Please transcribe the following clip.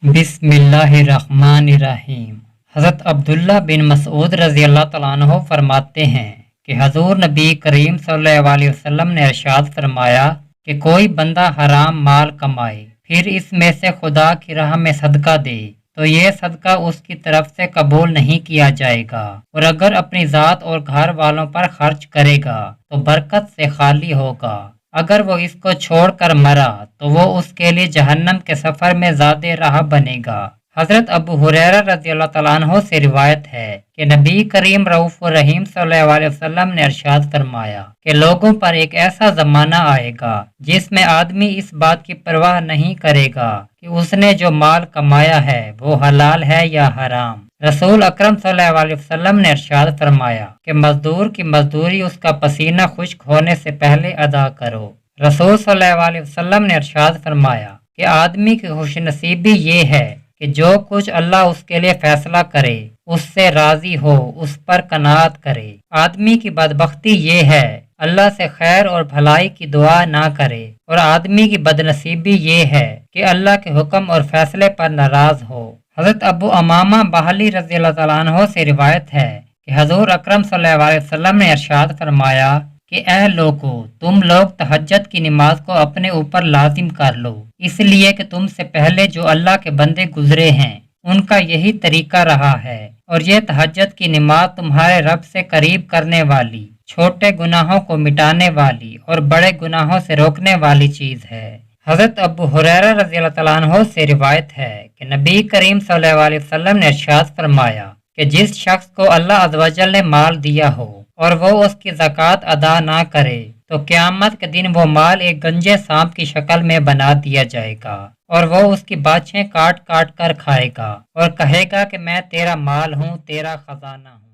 بسم اللہ الرحمن الرحیم۔ حضرت عبداللہ بن مسعود رضی اللہ تعالیٰ عنہ فرماتے ہیں کہ حضور نبی کریم صلی اللہ علیہ وسلم نے ارشاد فرمایا کہ کوئی بندہ حرام مال کمائے پھر اس میں سے خدا کی راہ میں صدقہ دے تو یہ صدقہ اس کی طرف سے قبول نہیں کیا جائے گا، اور اگر اپنی ذات اور گھر والوں پر خرچ کرے گا تو برکت سے خالی ہوگا۔ اگر وہ اس کو چھوڑ کر مرا تو وہ اس کے لیے جہنم کے سفر میں زیادہ راہ بنے گا۔ حضرت ابو ہریرہ رضی اللہ تعالیٰ عنہ سے روایت ہے کہ نبی کریم رؤوف الرحیم صلی اللہ علیہ وسلم نے ارشاد فرمایا کہ لوگوں پر ایک ایسا زمانہ آئے گا جس میں آدمی اس بات کی پرواہ نہیں کرے گا کہ اس نے جو مال کمایا ہے وہ حلال ہے یا حرام۔ رسول اکرم صلی اللہ علیہ وسلم نے ارشاد فرمایا کہ مزدور کی مزدوری اس کا پسینہ خشک ہونے سے پہلے ادا کرو۔ رسول صلی اللہ علیہ وسلم نے ارشاد فرمایا کہ آدمی کی خوش نصیبی یہ ہے کہ جو کچھ اللہ اس کے لیے فیصلہ کرے اس سے راضی ہو، اس پر قناعت کرے۔ آدمی کی بدبختی یہ ہے اللہ سے خیر اور بھلائی کی دعا نہ کرے، اور آدمی کی بدنصیبی یہ ہے کہ اللہ کے حکم اور فیصلے پر ناراض ہو۔ حضرت ابو امامہ باہلی رضی اللہ تعالیٰ عنہ سے روایت ہے کہ حضور اکرم صلی اللہ علیہ وسلم نے ارشاد فرمایا کہ اے لوگو، تم لوگ تہجد کی نماز کو اپنے اوپر لازم کر لو، اس لیے کہ تم سے پہلے جو اللہ کے بندے گزرے ہیں ان کا یہی طریقہ رہا ہے، اور یہ تہجد کی نماز تمہارے رب سے قریب کرنے والی، چھوٹے گناہوں کو مٹانے والی اور بڑے گناہوں سے روکنے والی چیز ہے۔ حضرت ابو ہریرہ رضی اللہ تعالیٰ عنہ سے روایت ہے کہ نبی کریم صلی اللہ علیہ وسلم نے ارشاد فرمایا کہ جس شخص کو اللہ عز و جل نے مال دیا ہو اور وہ اس کی زکوٰۃ ادا نہ کرے تو قیامت کے دن وہ مال ایک گنجے سانپ کی شکل میں بنا دیا جائے گا، اور وہ اس کی باچھیں کاٹ کاٹ کر کھائے گا اور کہے گا کہ میں تیرا مال ہوں، تیرا خزانہ ہوں۔